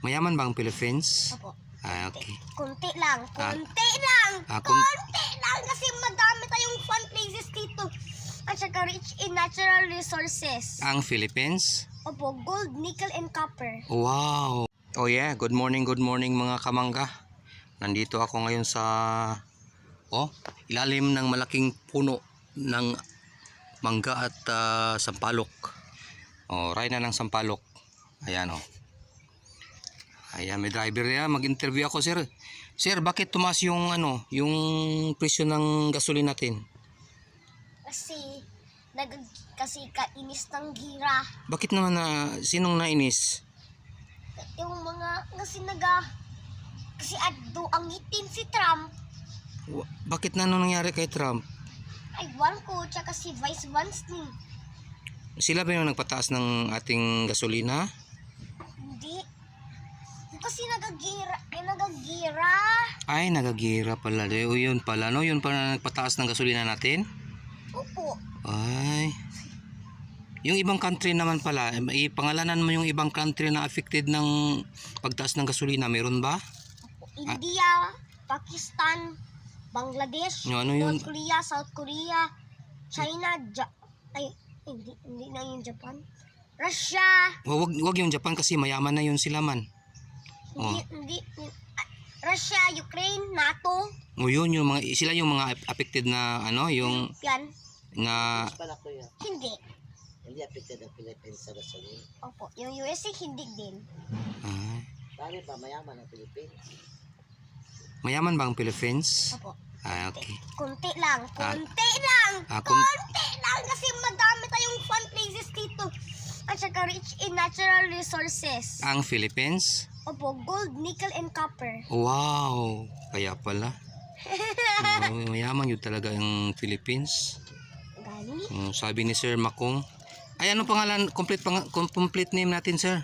Mayaman ba ang Philippines? Opo. Ah, okay. Kunti lang. Ah. Kunti lang. Ah, Kunti lang kasi madami tayong fun places dito. At saka rich in natural resources. Ang Philippines? Opo, gold, nickel, and copper. Wow! Oh yeah, good morning mga kamangga. Nandito ako ngayon sa ilalim ng malaking puno ng mangga at sampalok. Rayna ng sampalok. Ayan Ayan, may driver niya. Mag-interview ako, sir. Sir, bakit tumaas yung yung presyo ng gasolina natin? Kasi kainis ng gira. Bakit naman sinong nainis? Yung mga kasi addo ang itin si Trump. Bakit nangyari kay Trump? Ay, wan ko, tsaka si Vice Vance ni. Sila ba yung nagpataas ng ating gasolina? Hindi. Kasi nagagira. Ay, nagagira pala. Yun pala, no? Yun pala nagpataas ng gasolina natin? Opo. Ay. Yung ibang country naman pala, ipangalanan mo yung ibang country na affected ng pagtaas ng gasolina, meron ba? India, Pakistan, Bangladesh, Ano yun? North Korea, South Korea, China, hindi na yung Japan. Russia. Wag yung Japan kasi mayaman na yun sila man. Hindi. Russia, Ukraine, NATO. Yun yung mga sila yung mga affected na yung Yan. na Hindi. Hindi affected ang Philippines sa gasolina. Opo, yung USA hindi din. Bakit ba mayaman ang Philippines? Mayaman ba ang Philippines? Opo. Okay. Kunti lang. Ah. Kunti lang. Ah, Kunti lang kasi madami tayong fun places dito. At saka rich in natural resources. Ang Philippines? Opo, gold, nickel, and copper. Wow, kaya pala. Mayaman yun talaga ang Philippines. Gani? Sabi ni Sir Makong. Ay, anong pangalan, complete name natin, sir?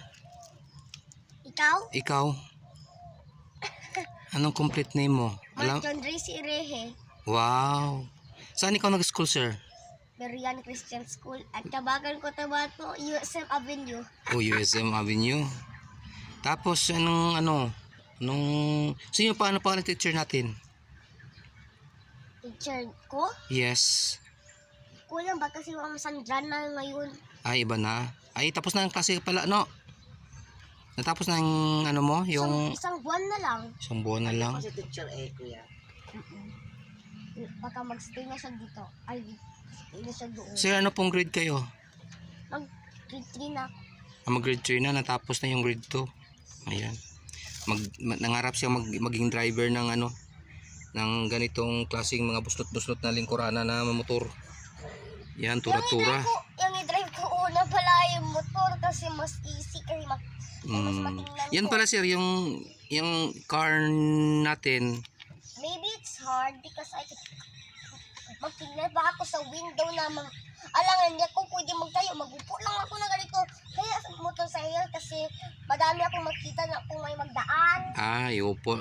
Ikaw? Anong complete name mo? John Racy Ireje. Wow. Saan ikaw nag-school, sir? Berian Christian School. At Tabagan Cotabato, USM Avenue. USM Avenue. Tapos, sino pa, ano pangalan teacher natin? Teacher ko? Yes. Kulang ba kasi mga Sandran na ngayon? Ay, iba na. Ay, tapos na ang klase pala, no? Natapos na yung mo? Yung Isang buwan na lang. isang buwan na lang. Kasi teacher kuya. Baka magstay na siya dito. Ay, stay na siya doon. Sir, ano pong grade kayo? Mag-grade 3 na. Mag-grade 3 na, natapos na yung grade 2. Ayan. Nangarap siya maging driver ng ng ganitong klaseng mga buslot-buslot na lingkurana na motor. Yan, tura-tura. Yung i-drive ko una pala yung motor kasi mas easy kasi mas matingnan Yan ko. pala, sir, yung car natin. Maybe it's hard because magtingnan pa ako sa window na alangan hindi ako pwede magtayo. Magupo lang ako na ganito. Kaya motorcycle kasi madami akong makita na kung may magdaan. Ay, opo.